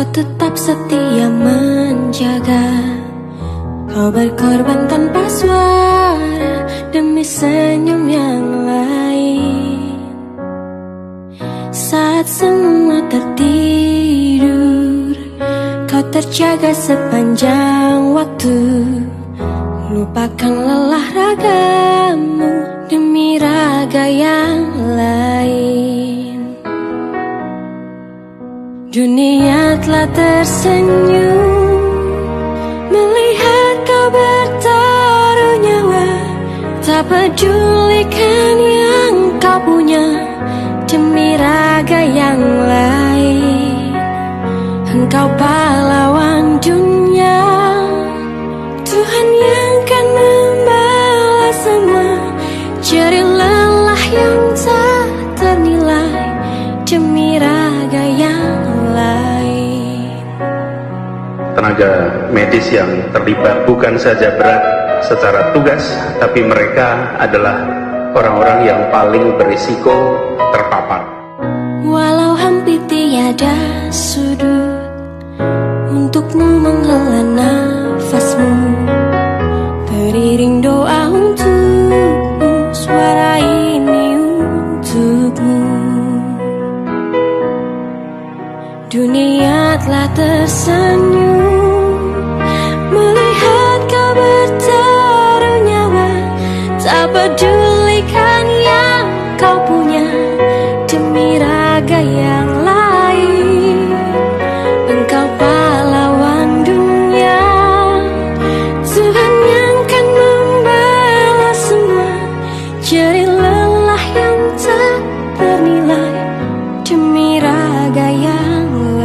Kau tetap setia menjaga, kau berkorban tanpa suara demi senyum yang lain. Saat semua tertidur, kau terjaga sepanjang waktu. Lupakan lelah ragamu demi raga yang lain. Dunia telah tersenyum melihat kau bertaruh nyawa. Tak pedulikan yang kau punya demi raga yang lain. Engkau pahlawan dunia, Tuhan yang kan membalas semua jerih lelah yang tak ternilai demi raga yang lain. Tenaga medis yang terlibat bukan saja berat secara tugas, tapi mereka adalah orang-orang yang paling berisiko terpapar. Walau hampir tiada sudut untukmu menghela nafasmu, beriring doa untukmu, suara ini untukmu. Dunia telah tersenyum melihat kau bertaruh nyawa. Tak pedulikan yang kau punya demi raga yang lain. Engkau pahlawan dunia, Tuhan yang kan membalas semua jerih lelah yang tak ternilai demi raga yang lain.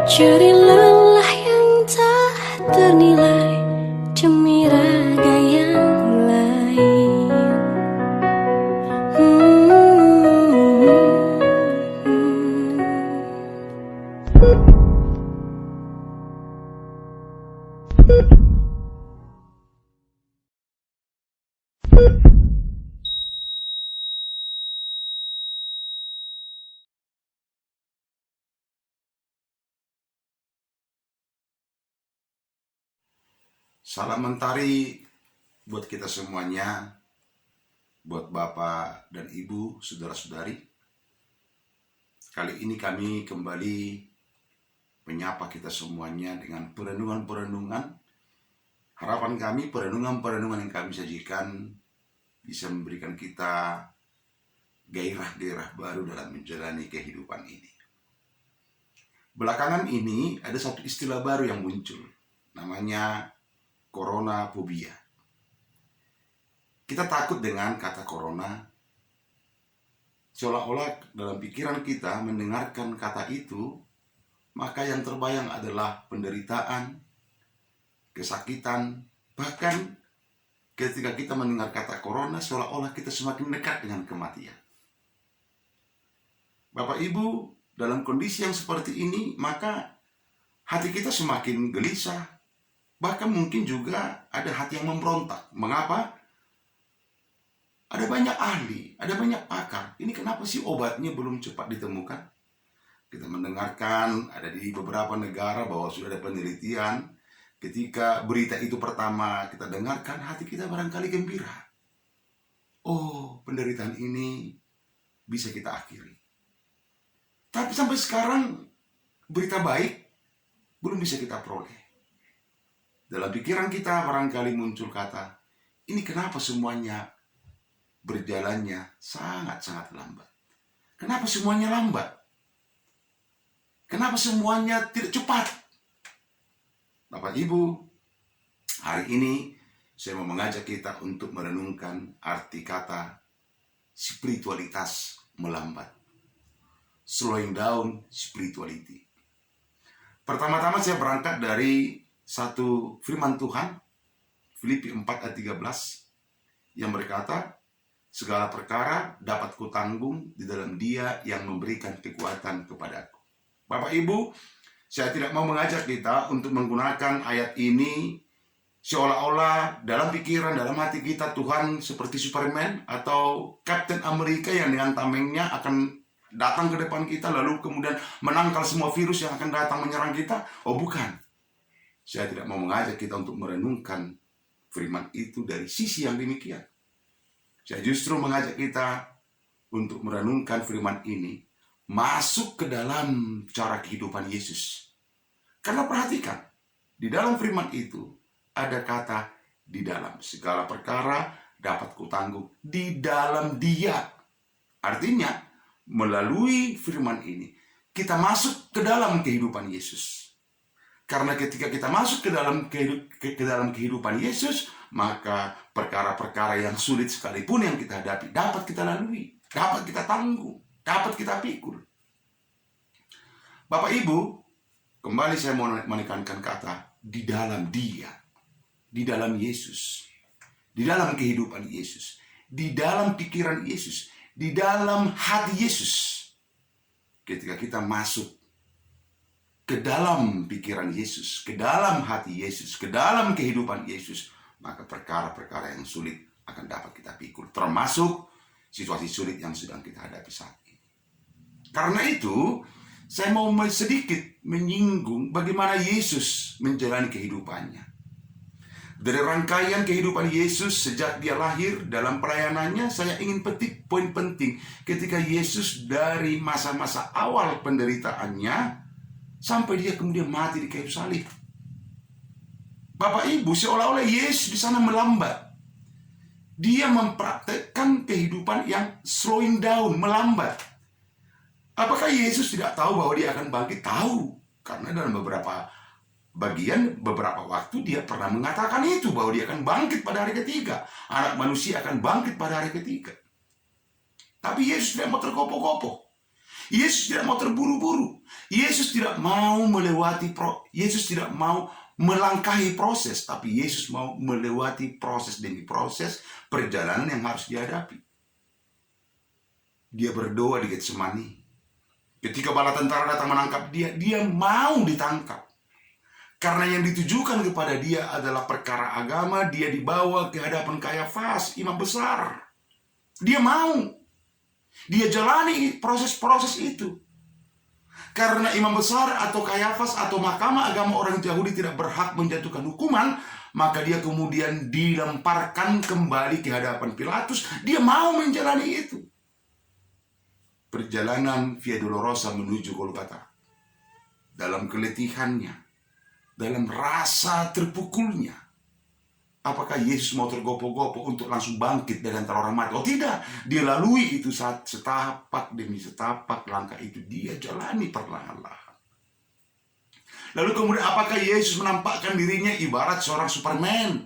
Jerih lelah yang tak ternilai demi raga yang lain. Salam mentari buat kita semuanya, buat Bapak dan Ibu, saudara-saudari. Kali ini kami kembali menyapa kita semuanya dengan perenungan-perenungan. Harapan kami perenungan-perenungan yang kami sajikan bisa memberikan kita gairah-gairah baru dalam menjalani kehidupan ini. Belakangan ini ada satu istilah baru yang muncul, namanya Coronaphobia. Kita takut dengan kata corona, seolah-olah dalam pikiran kita mendengarkan kata itu, maka yang terbayang adalah penderitaan, kesakitan. Bahkan ketika kita mendengar kata corona, seolah-olah kita semakin dekat dengan kematian. Bapak Ibu, dalam kondisi yang seperti ini, maka hati kita semakin gelisah. Bahkan mungkin juga ada hati yang memberontak. Mengapa? Ada banyak ahli, ada banyak pakar. Ini kenapa sih obatnya belum cepat ditemukan? Kita mendengarkan ada di beberapa negara bahwa sudah ada penelitian. Ketika berita itu pertama kita dengarkan, hati kita barangkali gembira. Oh, penderitaan ini bisa kita akhiri. Tapi sampai sekarang berita baik belum bisa kita peroleh. Dalam pikiran kita barangkali muncul kata, ini kenapa semuanya berjalannya sangat-sangat lambat? Kenapa semuanya lambat? Kenapa semuanya tidak cepat? Bapak Ibu, hari ini saya mau mengajak kita untuk merenungkan arti kata spiritualitas melambat. Slowing down spirituality. Pertama-tama saya berangkat dari satu firman Tuhan, Filipi 4 ayat 13, yang berkata, segala perkara dapat kutanggung di dalam Dia yang memberikan kekuatan kepadaku. Bapak Ibu, saya tidak mau mengajak kita untuk menggunakan ayat ini seolah-olah dalam pikiran, dalam hati kita Tuhan seperti Superman atau Captain America yang dengan tamengnya akan datang ke depan kita lalu kemudian menangkal semua virus yang akan datang menyerang kita. Oh bukan. Saya tidak mau mengajak kita untuk merenungkan firman itu dari sisi yang demikian. Saya justru mengajak kita untuk merenungkan firman ini masuk ke dalam cara kehidupan Yesus. Karena perhatikan, di dalam firman itu ada kata di dalam. Segala perkara dapat kutanggung di dalam Dia. Artinya, melalui firman ini, kita masuk ke dalam kehidupan Yesus. Karena ketika kita masuk ke dalam kehidupan Yesus, maka perkara-perkara yang sulit sekalipun yang kita hadapi dapat kita lalui, dapat kita tanggung, dapat kita pikul. Bapak Ibu, kembali saya mau menekankan kata di dalam Dia, di dalam Yesus, di dalam kehidupan Yesus, di dalam pikiran Yesus, di dalam hati Yesus. Ketika kita masuk ke dalam pikiran Yesus, ke dalam hati Yesus, ke dalam kehidupan Yesus, maka perkara-perkara yang sulit akan dapat kita pikul, termasuk situasi sulit yang sedang kita hadapi saat ini. Karena itu, saya mau sedikit menyinggung bagaimana Yesus menjalani kehidupannya. Dari rangkaian kehidupan Yesus sejak dia lahir dalam pelayanannya, saya ingin petik poin penting ketika Yesus dari masa-masa awal penderitaannya sampai dia kemudian mati di kayu salib. Bapak Ibu, seolah-olah Yesus di sana melambat. Dia mempraktekkan kehidupan yang slowing down, melambat. Apakah Yesus tidak tahu bahwa dia akan bangkit? Tahu. Karena dalam beberapa waktu dia pernah mengatakan itu, bahwa dia akan bangkit pada hari ketiga. Anak manusia akan bangkit pada hari ketiga. Tapi Yesus tidak mau tergopoh-gopoh. Yesus tidak mau terburu-buru. Yesus tidak mau Yesus tidak mau melangkahi proses, tapi Yesus mau melewati proses demi proses perjalanan yang harus dihadapi. Dia berdoa di Getsemani. Ketika bala tentara datang menangkap dia, dia mau ditangkap. Karena yang ditujukan kepada dia adalah perkara agama, dia dibawa ke hadapan Kayafas, imam besar. Dia mau. Dia jalani proses-proses itu. Karena imam besar atau Kayafas atau mahkamah agama orang Yahudi tidak berhak menjatuhkan hukuman, maka dia kemudian dilemparkan kembali ke hadapan Pilatus. Dia mau menjalani itu. Perjalanan Via Dolorosa menuju Golgota. Dalam keletihannya, dalam rasa terpukulnya, apakah Yesus mau tergopoh-gopoh untuk langsung bangkit dari antara orang mati? Oh tidak, dia lalui itu setapak demi setapak langkah itu dia jalani perlahan-lahan. Lalu kemudian apakah Yesus menampakkan dirinya ibarat seorang Superman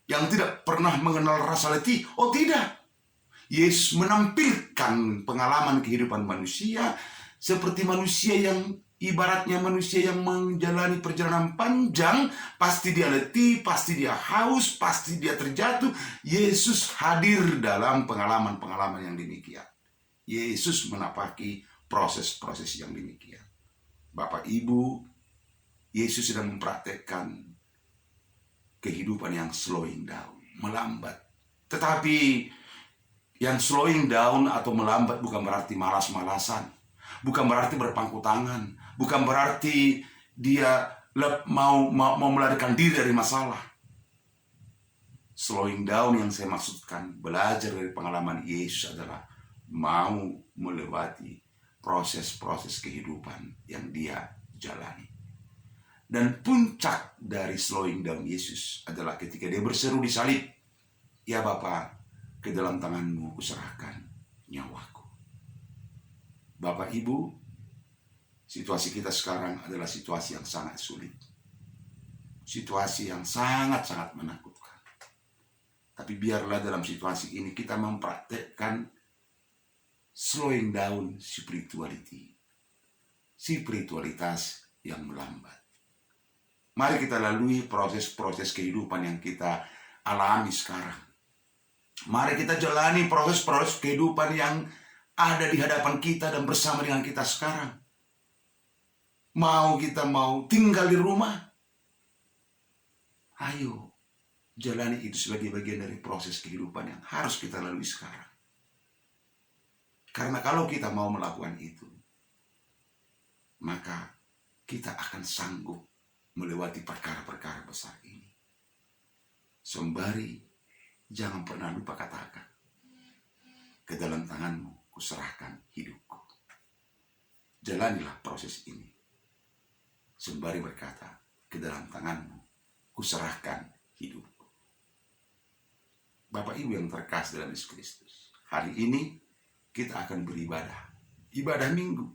yang tidak pernah mengenal rasa letih? Oh tidak. Yesus menampilkan pengalaman kehidupan manusia seperti manusia yang ibaratnya manusia yang menjalani perjalanan panjang, pasti dia letih, pasti dia haus, pasti dia terjatuh. Yesus hadir dalam pengalaman-pengalaman yang demikian. Yesus menapaki proses-proses yang demikian. Bapak Ibu, Yesus sedang mempraktekkan kehidupan yang slowing down, melambat. Tetapi yang slowing down atau melambat bukan berarti malas-malasan. Bukan berarti berpangku tangan. Bukan berarti dia mau melarikan diri dari masalah. Slowing down yang saya maksudkan, belajar dari pengalaman Yesus adalah mau melewati proses-proses kehidupan yang dia jalani. Dan puncak dari slowing down Yesus adalah ketika dia berseru di salib, "Ya Bapa, ke dalam tangan-Mu kuserahkan nyawaku." Bapak Ibu, situasi kita sekarang adalah situasi yang sangat sulit. Situasi yang sangat-sangat menakutkan. Tapi biarlah dalam situasi ini kita mempraktekkan slowing down spirituality. Spiritualitas yang melambat. Mari kita lalui proses-proses kehidupan yang kita alami sekarang. Mari kita jalani proses-proses kehidupan yang ada di hadapan kita dan bersama dengan kita sekarang. Kita mau tinggal di rumah, ayo jalani itu sebagai bagian dari proses kehidupan yang harus kita lalui sekarang. Karena kalau kita mau melakukan itu, maka kita akan sanggup melewati perkara-perkara besar ini. Sembari jangan pernah lupa katakan, ke dalam tanganmu kuserahkan hidupku. Jalanilah proses ini. Sembari berkata, ke dalam tanganmu kuserahkan hidupku. Bapak Ibu yang terkasih dalam Yesus Kristus, hari ini kita akan beribadah. Ibadah minggu.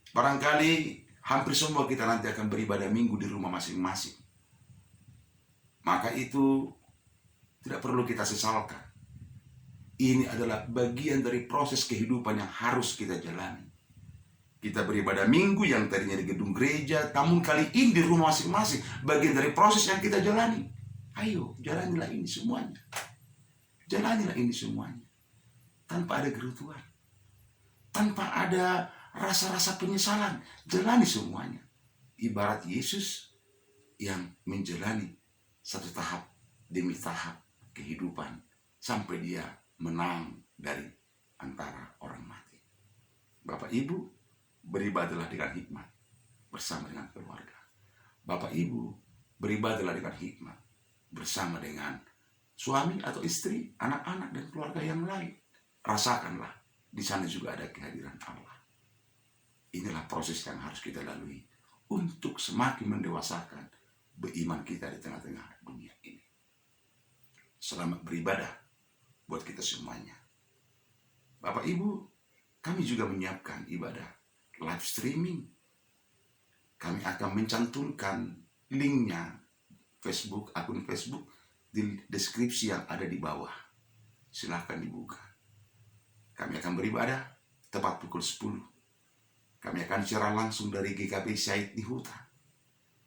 Barangkali hampir semua kita nanti akan beribadah minggu di rumah masing-masing. Maka itu tidak perlu kita sesalkan. Ini adalah bagian dari proses kehidupan yang harus kita jalani. Kita beribadah minggu yang tadinya di gedung gereja, namun kali ini di rumah masing-masing. Bagian dari proses yang kita jalani. Ayo, jalanilah ini semuanya. Jalanilah ini semuanya. Tanpa ada gerutuan. Tanpa ada rasa-rasa penyesalan. Jalani semuanya. Ibarat Yesus yang menjalani satu tahap demi tahap kehidupan. Sampai dia menang dari antara orang mati. Bapak Ibu, beribadahlah dengan hikmat bersama dengan keluarga. Bapak Ibu, beribadahlah dengan hikmat bersama dengan suami atau istri, anak-anak dan keluarga yang lain. Rasakanlah, di sana juga ada kehadiran Allah. Inilah proses yang harus kita lalui untuk semakin mendewasakan beriman kita di tengah-tengah dunia ini. Selamat beribadah buat kita semuanya. Bapak Ibu, kami juga menyiapkan ibadah live streaming. Kami akan mencantumkan linknya Facebook, akun Facebook di deskripsi yang ada di bawah. Silahkan dibuka. Kami akan beribadah tepat pukul 10. Kami akan siaran langsung dari GKP Syahid di Huta.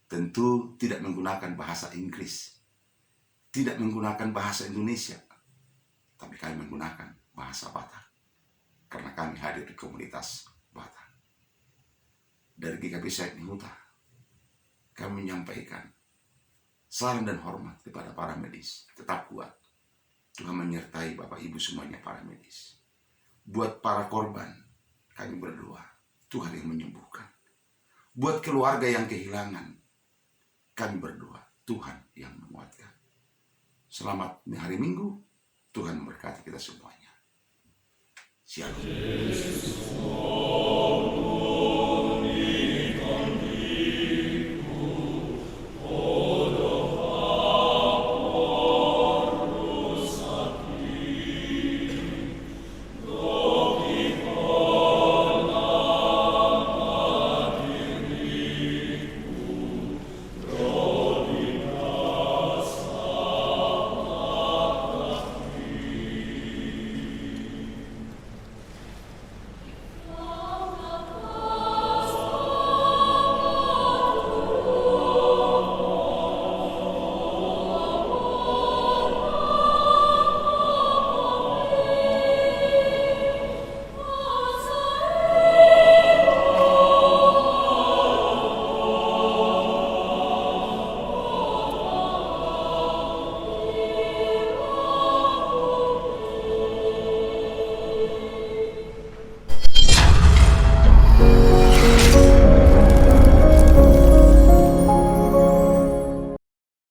Tentu tidak menggunakan bahasa Inggris. Tidak menggunakan bahasa Indonesia. Tapi kami menggunakan bahasa Batak. Karena kami hadir di komunitas Batak. Dari GKP Syahid di Huta, kami menyampaikan salam dan hormat kepada para medis. Tetap kuat. Tuhan menyertai Bapak Ibu semuanya para medis. Buat para korban, kami berdoa. Tuhan yang menyembuhkan. Buat keluarga yang kehilangan, kami berdoa. Tuhan yang menguatkan. Selamat hari Minggu. Tuhan memberkati kita semuanya. Shalom.